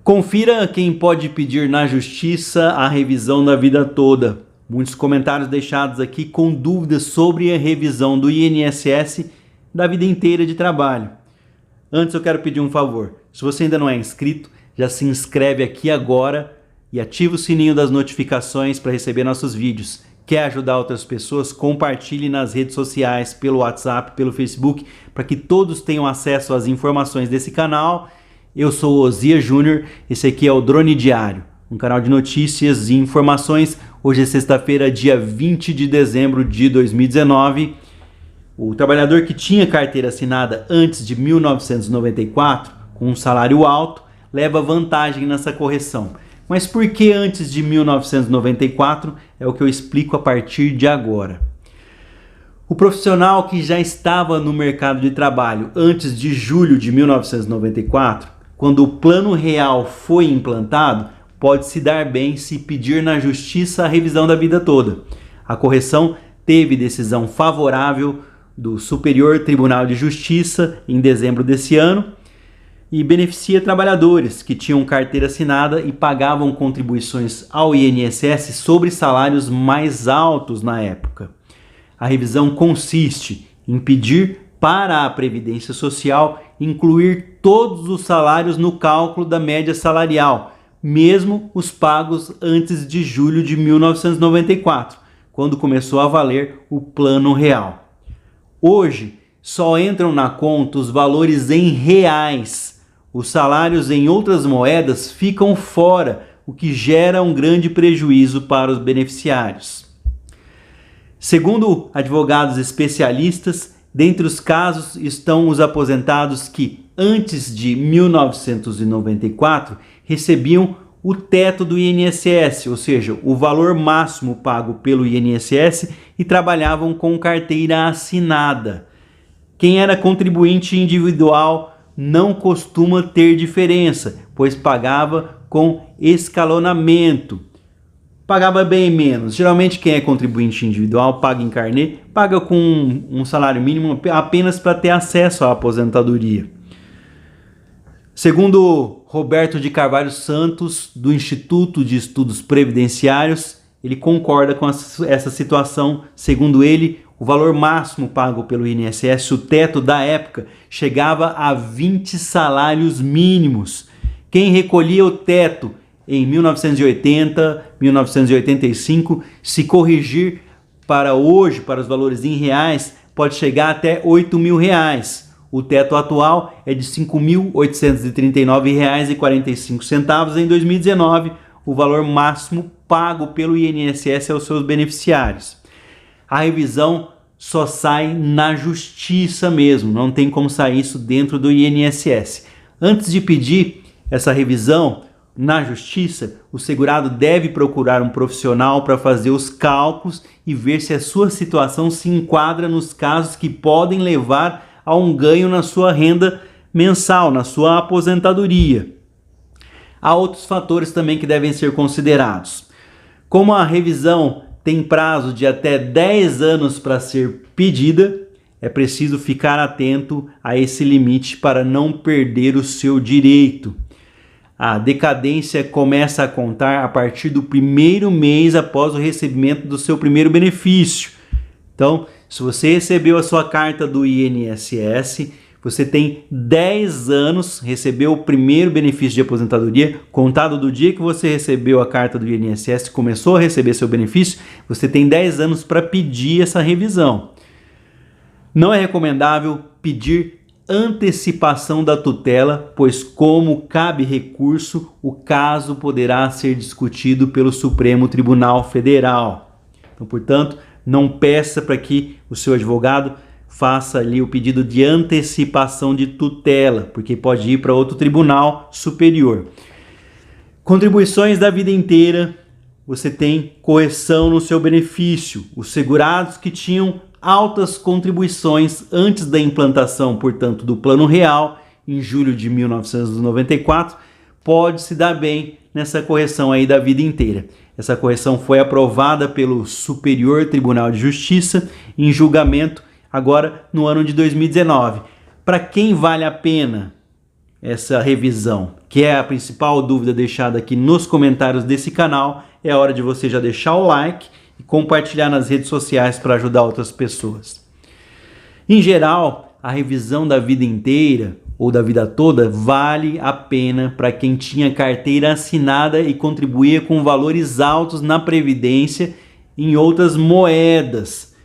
Confira quem pode pedir na justiça a revisão da vida toda. Muitos comentários deixados aqui com dúvidas sobre a revisão do INSS da vida inteira de trabalho. Antes eu quero pedir um favor. Se você ainda não é inscrito, já se inscreve aqui agora e ativa o sininho das notificações para receber nossos vídeos. Quer ajudar outras pessoas? Compartilhe nas redes sociais, pelo WhatsApp, pelo Facebook, para que todos tenham acesso às informações desse canal. Eu sou o Osias Júnior, esse aqui é o Drone Diário, um canal de notícias e informações. Hoje é sexta-feira, dia 20 de dezembro de 2019. O trabalhador que tinha carteira assinada antes de 1994, com um salário alto, leva vantagem nessa correção. Mas por que antes de 1994? É o que eu explico a partir de agora. O profissional que já estava no mercado de trabalho antes de julho de 1994, quando o Plano Real foi implantado, pode se dar bem se pedir na justiça a revisão da vida toda. A correção teve decisão favorável do Superior Tribunal de Justiça em dezembro desse ano e beneficia trabalhadores que tinham carteira assinada e pagavam contribuições ao INSS sobre salários mais altos na época. A revisão consiste em pedir para a Previdência Social incluir todos os salários no cálculo da média salarial, mesmo os pagos antes de julho de 1994, quando começou a valer o Plano Real. Hoje, só entram na conta os valores em reais. Os salários em outras moedas ficam fora, o que gera um grande prejuízo para os beneficiários. Segundo advogados especialistas, dentre os casos estão os aposentados que, antes de 1994, recebiam o teto do INSS, ou seja, o valor máximo pago pelo INSS, e trabalhavam com carteira assinada. Quem era contribuinte individual não costuma ter diferença, pois pagava com escalonamento. Pagava bem menos. Geralmente quem é contribuinte individual paga em carnê, paga com um salário mínimo apenas para ter acesso à aposentadoria. Segundo Roberto de Carvalho Santos, do Instituto de Estudos Previdenciários, ele concorda com essa situação. Segundo ele, o valor máximo pago pelo INSS, o teto da época, chegava a 20 salários mínimos. Quem recolhia o teto em 1980, 1985, se corrigir para hoje, para os valores em reais, pode chegar até R$8.000. O teto atual é de R$ 5.839,45 em 2019, o valor máximo pago pelo INSS aos seus beneficiários. A revisão só sai na justiça mesmo, não tem como sair isso dentro do INSS. Antes de pedir essa revisão na justiça, o segurado deve procurar um profissional para fazer os cálculos e ver se a sua situação se enquadra nos casos que podem levar a um ganho na sua renda mensal, na sua aposentadoria. Há outros fatores também que devem ser considerados. Como a revisão tem prazo de até 10 anos para ser pedida, é preciso ficar atento a esse limite para não perder o seu direito. A decadência começa a contar a partir do primeiro mês após o recebimento do seu primeiro benefício. Então, se você recebeu a sua carta do INSS, você tem 10 anos, recebeu o primeiro benefício de aposentadoria, contado do dia que você recebeu a carta do INSS, começou a receber seu benefício, você tem 10 anos para pedir essa revisão. Não é recomendável pedir antecipação da tutela, pois como cabe recurso, o caso poderá ser discutido pelo Supremo Tribunal Federal. Então, portanto, não peça para que o seu advogado faça ali o pedido de antecipação de tutela, porque pode ir para outro tribunal superior. Contribuições da vida inteira, você tem correção no seu benefício. Os segurados que tinham altas contribuições antes da implantação, portanto, do Plano Real, em julho de 1994, pode se dar bem nessa correção aí da vida inteira. Essa correção foi aprovada pelo Superior Tribunal de Justiça em julgamento agora no ano de 2019. Para quem vale a pena essa revisão? que é a principal dúvida deixada aqui nos comentários desse canal, é a hora de você já deixar o like e compartilhar nas redes sociais para ajudar outras pessoas. Em geral, a revisão da vida inteira ou da vida toda vale a pena para quem tinha carteira assinada e contribuía com valores altos na previdência em outras moedas,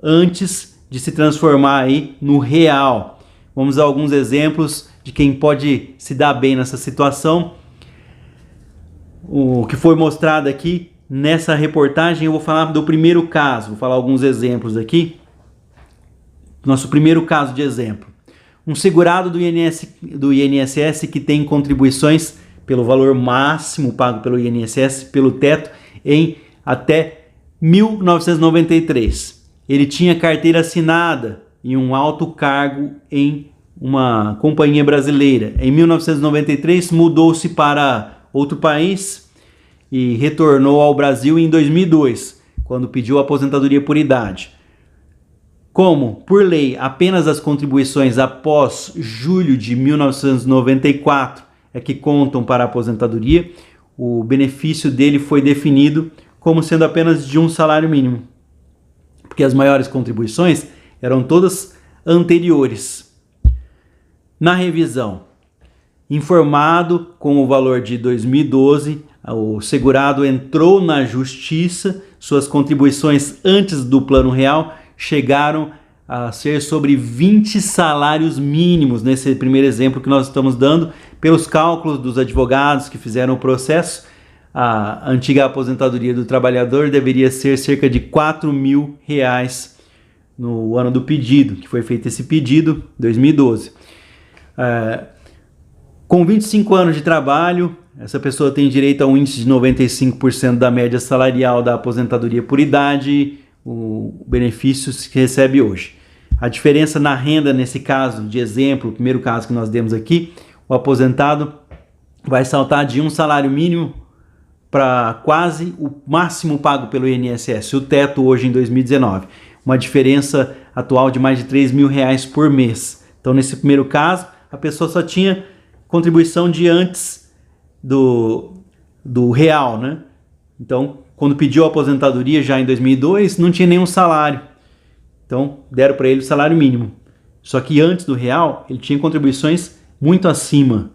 antes de se transformar aí no real. Vamos a alguns exemplos de quem pode se dar bem nessa situação. O que foi mostrado aqui nessa reportagem, eu vou falar do primeiro caso, vou falar alguns exemplos aqui. Nosso primeiro caso de exemplo. Um segurado do INSS que tem contribuições pelo valor máximo pago pelo INSS, pelo teto, em até 1993. Ele tinha carteira assinada e um alto cargo em uma companhia brasileira. Em 1993 mudou-se para outro país e retornou ao Brasil em 2002, quando pediu aposentadoria por idade. Como, por lei, apenas as contribuições após julho de 1994 é que contam para a aposentadoria, o benefício dele foi definido como sendo apenas de um salário mínimo, porque as maiores contribuições eram todas anteriores. Na revisão, informado com o valor de 2012, o segurado entrou na justiça, suas contribuições antes do plano real chegaram a ser sobre 20 salários mínimos, nesse primeiro exemplo que nós estamos dando. Pelos cálculos dos advogados que fizeram o processo, a antiga aposentadoria do trabalhador deveria ser cerca de R$4.000 no ano do pedido, que foi feito esse pedido em 2012. Com 25 anos de trabalho, essa pessoa tem direito a um índice de 95% da média salarial da aposentadoria por idade, o benefício que recebe hoje. A diferença na renda, nesse caso de exemplo, o primeiro caso que nós demos aqui, o aposentado vai saltar de um salário mínimo para quase o máximo pago pelo INSS, o teto hoje em 2019. Uma diferença atual de mais de R$3.000 por mês. Então, nesse primeiro caso, a pessoa só tinha contribuição de antes do real, né? Então, quando pediu a aposentadoria já em 2002, não tinha nenhum salário. Então, deram para ele o salário mínimo. Só que antes do real, ele tinha contribuições muito acima,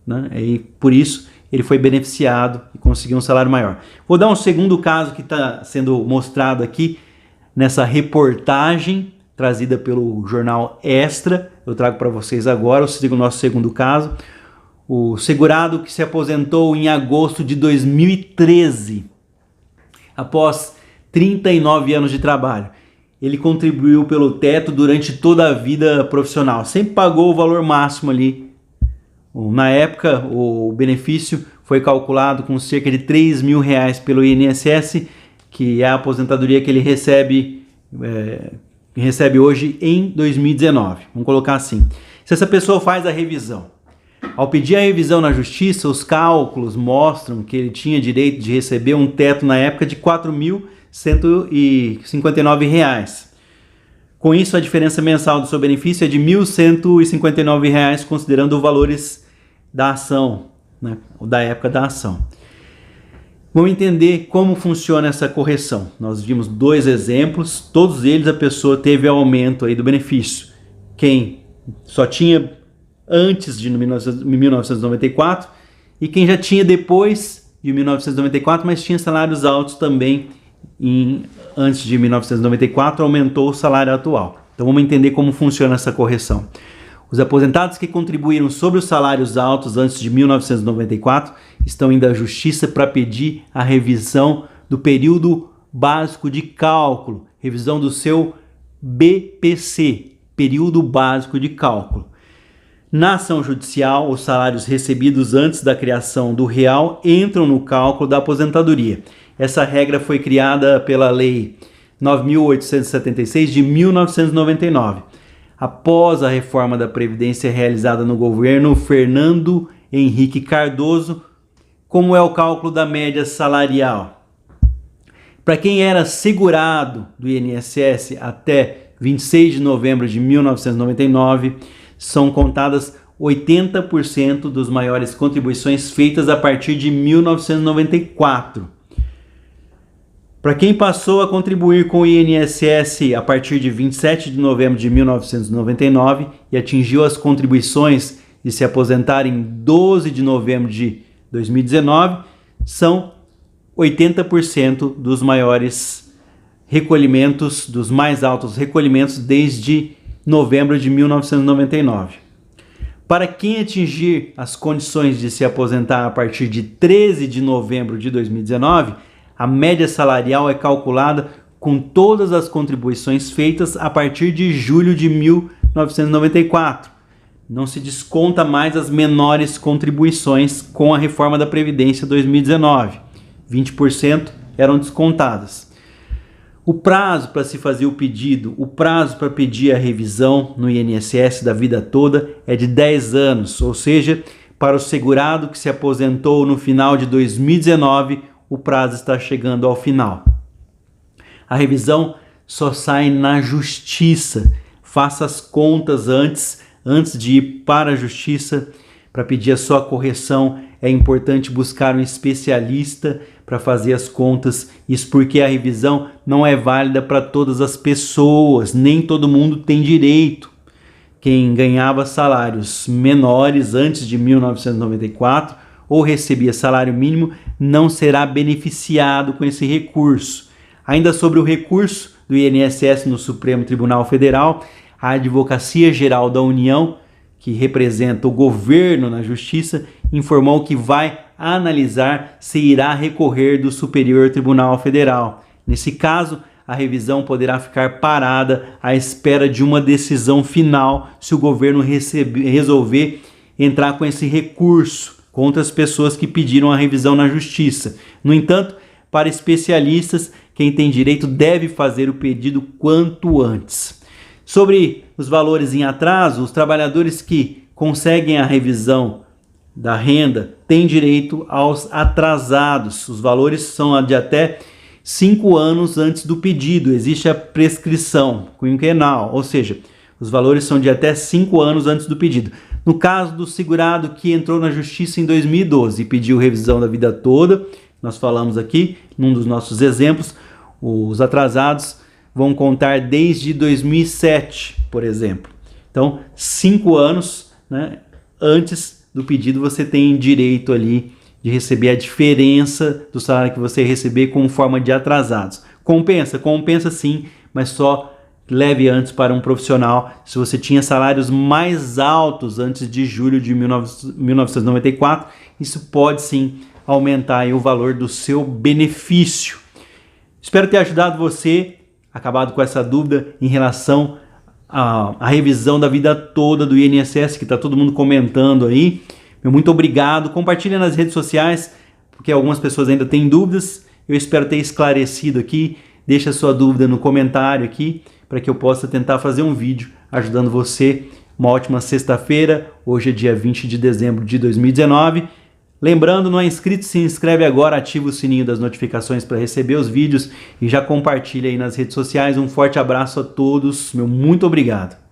né? E por isso, ele foi beneficiado e conseguiu um salário maior. Vou dar um segundo caso que está sendo mostrado aqui nessa reportagem trazida pelo jornal Extra. Eu trago para vocês agora o nosso segundo caso. O segurado que se aposentou em agosto de 2013, após 39 anos de trabalho. Ele contribuiu pelo teto durante toda a vida profissional, sempre pagou o valor máximo ali. Na época, o benefício foi calculado com cerca de R$3.000 pelo INSS, que é a aposentadoria que ele recebe hoje em 2019. Vamos colocar assim. Se essa pessoa faz a revisão, ao pedir a revisão na justiça, os cálculos mostram que ele tinha direito de receber um teto na época de R$4.159. Com isso, a diferença mensal do seu benefício é de R$1.159, considerando os valores da ação, né, da época da ação. Vamos entender como funciona essa correção. Nós vimos dois exemplos, todos eles a pessoa teve aumento aí do benefício. Quem só tinha antes de 1994 e quem já tinha depois de 1994, mas tinha salários altos também antes de 1994, aumentou o salário atual. Então vamos entender como funciona essa correção. Os aposentados que contribuíram sobre os salários altos antes de 1994 estão indo à justiça para pedir a revisão do período básico de cálculo, revisão do seu BPC, período básico de cálculo. Na ação judicial, os salários recebidos antes da criação do real entram no cálculo da aposentadoria. Essa regra foi criada pela Lei 9.876 de 1999, após a reforma da Previdência realizada no governo Fernando Henrique Cardoso. Como é o cálculo da média salarial? Para quem era segurado do INSS até 26 de novembro de 1999, são contadas 80% dos maiores contribuições feitas a partir de 1994. Para quem passou a contribuir com o INSS a partir de 27 de novembro de 1999 e atingiu as contribuições de se aposentar em 12 de novembro de 2019, são 80% dos maiores recolhimentos, dos mais altos recolhimentos desde novembro de 1999. Para quem atingir as condições de se aposentar a partir de 13 de novembro de 2019, a média salarial é calculada com todas as contribuições feitas a partir de julho de 1994. Não se desconta mais as menores contribuições com a reforma da Previdência 2019. 20% eram descontadas. O prazo para se fazer o pedido, o prazo para pedir a revisão no INSS da vida toda é de 10 anos, ou seja, para o segurado que se aposentou no final de 2019, o prazo está chegando ao final. A revisão só sai na justiça. Faça as contas antes de ir para a justiça para pedir a sua correção. É importante buscar um especialista para fazer as contas. Isso porque a revisão não é válida para todas as pessoas, nem todo mundo tem direito. Quem ganhava salários menores antes de 1994 ou recebia salário mínimo não será beneficiado com esse recurso. Ainda sobre o recurso do INSS no Supremo Tribunal Federal, a Advocacia Geral da União, que representa o governo na Justiça, informou que vai analisar se irá recorrer do Superior Tribunal Federal. Nesse caso, a revisão poderá ficar parada à espera de uma decisão final se o governo resolver entrar com esse recurso contra as pessoas que pediram a revisão na Justiça. No entanto, para especialistas, quem tem direito deve fazer o pedido quanto antes. Sobre os valores em atraso, os trabalhadores que conseguem a revisão da renda têm direito aos atrasados. Os valores são de até 5 anos antes do pedido. Existe a prescrição quinquenal, ou seja, os valores são de até 5 anos antes do pedido. No caso do segurado que entrou na Justiça em 2012 e pediu revisão da vida toda, nós falamos aqui, num dos nossos exemplos, os atrasados vão contar desde 2007, por exemplo. Então, 5 anos, né, antes do pedido, você tem direito ali de receber a diferença do salário que você receber como forma de atrasados. Compensa sim, mas só leve antes para um profissional. Se você tinha salários mais altos antes de julho de 1994, isso pode sim aumentar aí o valor do seu benefício. Espero ter ajudado você, acabado com essa dúvida em relação à revisão da vida toda do INSS, que está todo mundo comentando aí. Muito obrigado. Compartilha nas redes sociais, porque algumas pessoas ainda têm dúvidas. Eu espero ter esclarecido aqui. Deixa a sua dúvida no comentário aqui, para que eu possa tentar fazer um vídeo ajudando você. Uma ótima sexta-feira. Hoje é dia 20 de dezembro de 2019. Lembrando, não é inscrito, se inscreve agora, ativa o sininho das notificações para receber os vídeos e já compartilha aí nas redes sociais. Um forte abraço a todos, meu muito obrigado.